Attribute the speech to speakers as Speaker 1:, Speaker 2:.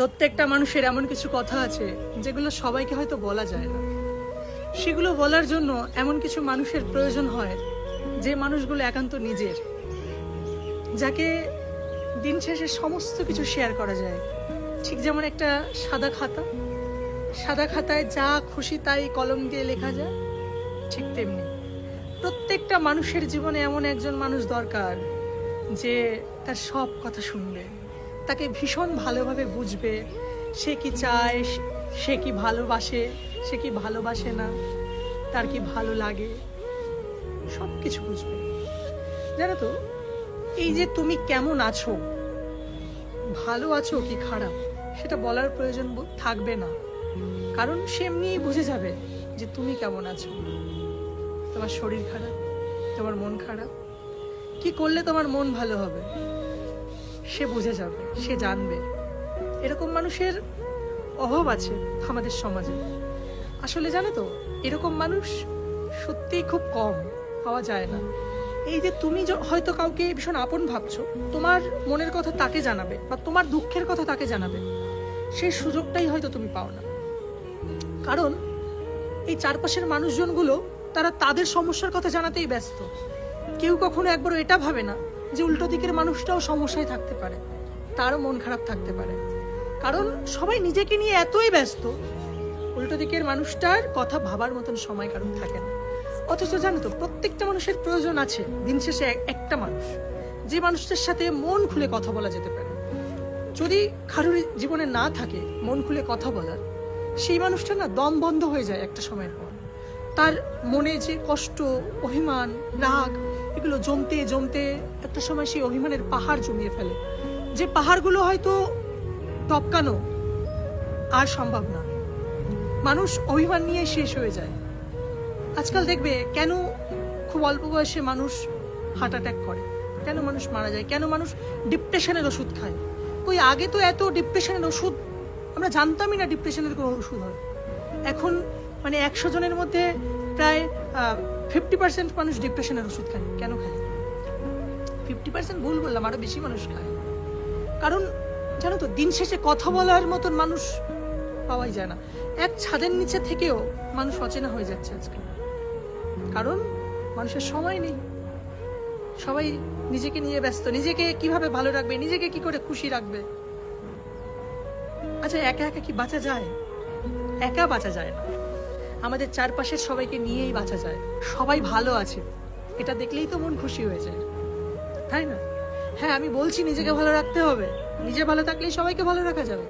Speaker 1: প্রত্যেকটা মানুষের এমন কিছু কথা আছে যেগুলো সবাইকে হয়তো বলা যায় না। সেগুলো বলার জন্য এমন কিছু মানুষের প্রয়োজন হয়, যে মানুষগুলো একান্ত নিজের, যাকে দিন শেষে সমস্ত কিছু শেয়ার করা যায়। ঠিক যেমন একটা সাদা খাতায় যা খুশি তাই কলম দিয়ে লেখা যায়, ঠিক তেমনি প্রত্যেকটা মানুষের জীবনে এমন একজন মানুষ দরকার যে তার সব কথা শুনবে, তাকে ভীষণ ভালোভাবে বুঝবে, সে কি চায়, সে কি ভালোবাসে, সে কি ভালোবাসে না, তার কি ভালো লাগে, সব কিছু বুঝবে। জানো তো, এই যে তুমি কেমন আছো, ভালো আছো কি খারাপ, সেটা বলার প্রয়োজন থাকবে না, কারণ সে এমনিই বুঝে যাবে যে তুমি কেমন আছো। তোমার শরীর খারাপ, তোমার মন খারাপ, কি করলে তোমার মন ভালো হবে, সে বুঝে যাবে, সে জানবে। এরকম মানুষের অভাব আছে আমাদের সমাজে। আসলে জানো তো, এরকম মানুষ সত্যিই খুব কম, পাওয়া যায় না। এই যে তুমি হয়তো কাউকে ভীষণ আপন ভাবছো, তোমার মনের কথা তাকে জানাবে বা তোমার দুঃখের কথা তাকে জানাবে, সেই সুযোগটাই হয়তো তুমি পাও না। কারণ এই চারপাশের মানুষজনগুলো তারা তাদের সমস্যার কথা জানাতেই ব্যস্ত। কেউ কখনো একবারও এটা ভাবে না যে উল্টো দিকের মানুষটাও সমস্যায় থাকতে পারে, তারও মন খারাপ থাকতে পারে। কারণ সবাই নিজেকে নিয়ে এতই ব্যস্ত, উল্টো দিকের মানুষটার কথা ভাবার মতন সময় কারণ থাকে না। অথচ জানো তো, প্রত্যেকটা মানুষের প্রয়োজন আছে দিন শেষে একটা মানুষ, যে মানুষটার সাথে মন খুলে কথা বলা যেতে পারে। যদি কারোর জীবনে না থাকে মন খুলে কথা বলার, সেই মানুষটা না দম বন্ধ হয়ে যায় একটা সময়ের পর। তার মনে যে কষ্ট, অভিমান, রাগ, এগুলো জমতে জমতে একটা সময় সেই অভিমানের পাহাড় জমিয়ে ফেলে, যে পাহাড়গুলো হয়তো টপকানো আর সম্ভব না। মানুষ অভিমান নিয়ে শেষ হয়ে যায়। আজকাল দেখবে কেন খুব অল্প বয়সে মানুষ হার্ট অ্যাটাক করে, কেন মানুষ মারা যায়, কেন মানুষ ডিপ্রেশনের ওষুধ খায়। কই আগে তো এত ডিপ্রেশনের ওষুধ আমরা জানতামই না, ডিপ্রেশনের কোনো ওষুধ হয়। এখন মানে 100 জনের মধ্যে প্রায় 50% মানুষ ডিপ্রেশনের ওষুধ খায়। কেন খায়? 50% ভুল বললাম, আরো বেশি মানুষ খায়। কারণ জানো তো, দিন শেষে কথা বলার মতন মানুষ পাওয়াই যায় না। এক ছাদের নিচে থেকেও মানুষ অচেনা হয়ে যাচ্ছে আজকাল, কারণ মানুষের সময় নেই। সবাই নিজেকে নিয়ে ব্যস্ত, নিজেকে কিভাবে ভালো রাখবে, নিজেকে কি করে খুশি রাখবে। আচ্ছা, একা একা কি বাঁচা যায়? একা বাঁচা যায় না, আমাদের চারপাশের সবাইকে নিয়েই বাঁচা যায়। সবাই ভালো আছে, এটা দেখলেই তো মন খুশি হয়ে যায়, তাই না? হ্যাঁ, আমি বলছি নিজেকে ভালো রাখতে হবে, নিজে ভালো থাকলেই সবাইকে ভালো রাখা যাবে।